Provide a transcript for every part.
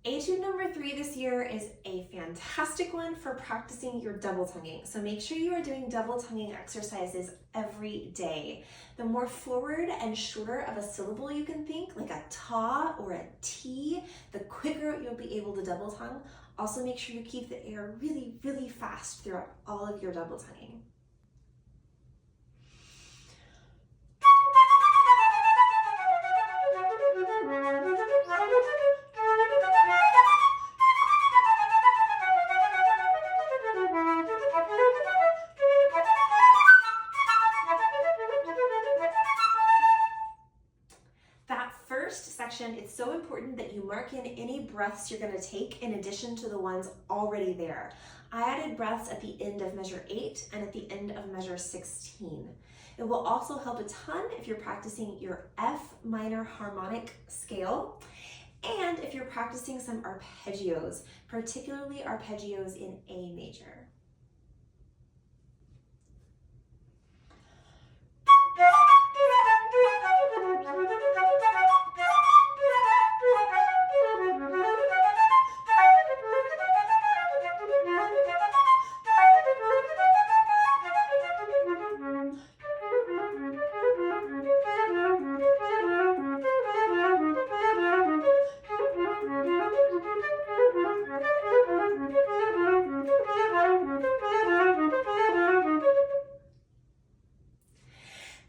Etude number 3 this year is a fantastic one for practicing your double tonguing. So make sure you are doing double tonguing exercises every day. The more forward and shorter of a syllable you can think, like a ta or a t, the quicker you'll be able to double tongue. Also make sure you keep the air really, really fast throughout all of your double tonguing. Section, it's so important that you mark in any breaths you're going to take in addition to the ones already there. I added breaths at the end of measure 8 and at the end of measure 16. It will also help a ton if you're practicing your F minor harmonic scale and if you're practicing some arpeggios, particularly arpeggios in A major.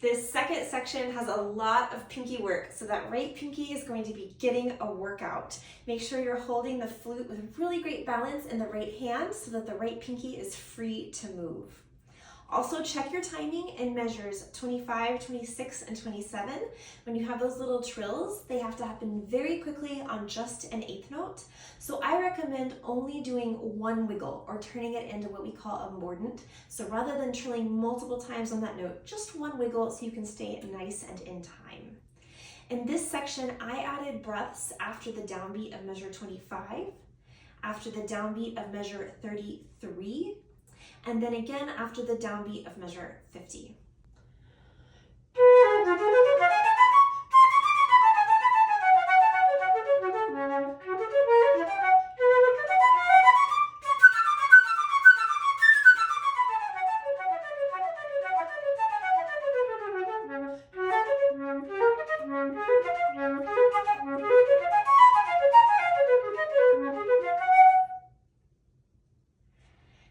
This second section has a lot of pinky work, so that right pinky is going to be getting a workout. Make sure you're holding the flute with really great balance in the right hand so that the right pinky is free to move. Also check your timing in measures 25, 26, and 27. When you have those little trills, they have to happen very quickly on just an eighth note. So I recommend only doing one wiggle or turning it into what we call a mordant. So rather than trilling multiple times on that note, just one wiggle so you can stay nice and in time. In this section, I added breaths after the downbeat of measure 25, after the downbeat of measure 33, and then again after the downbeat of measure 50.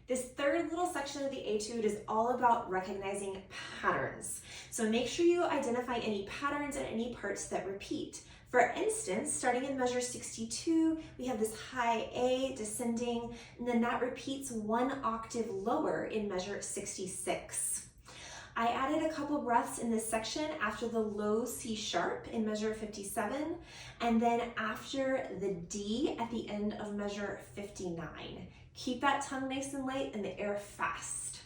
This third little section of the etude is all about recognizing patterns. So make sure you identify any patterns and any parts that repeat. For instance, starting in measure 62, we have this high A descending, and then that repeats one octave lower in measure 66. I added a couple breaths in this section after the low C sharp in measure 57, and then after the D at the end of measure 59. Keep that tongue nice and light and the air fast.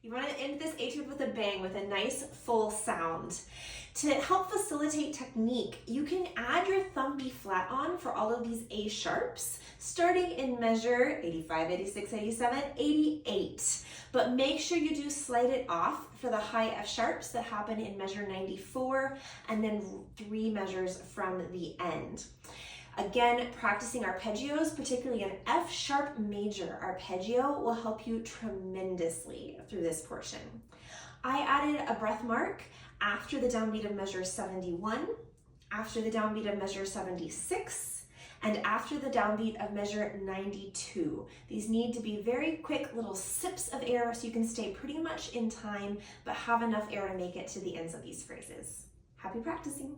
You want to end this etude with a bang, with a nice full sound. To help facilitate technique, you can add your thumb B flat on for all of these A sharps, starting in measure 85, 86, 87, 88. But make sure you do slide it off for the high F sharps that happen in measure 94, and then 3 measures from the end. Again, practicing arpeggios, particularly an F sharp major arpeggio, will help you tremendously through this portion. I added a breath mark after the downbeat of measure 71, after the downbeat of measure 76, and after the downbeat of measure 92. These need to be very quick little sips of air so you can stay pretty much in time, but have enough air to make it to the ends of these phrases. Happy practicing!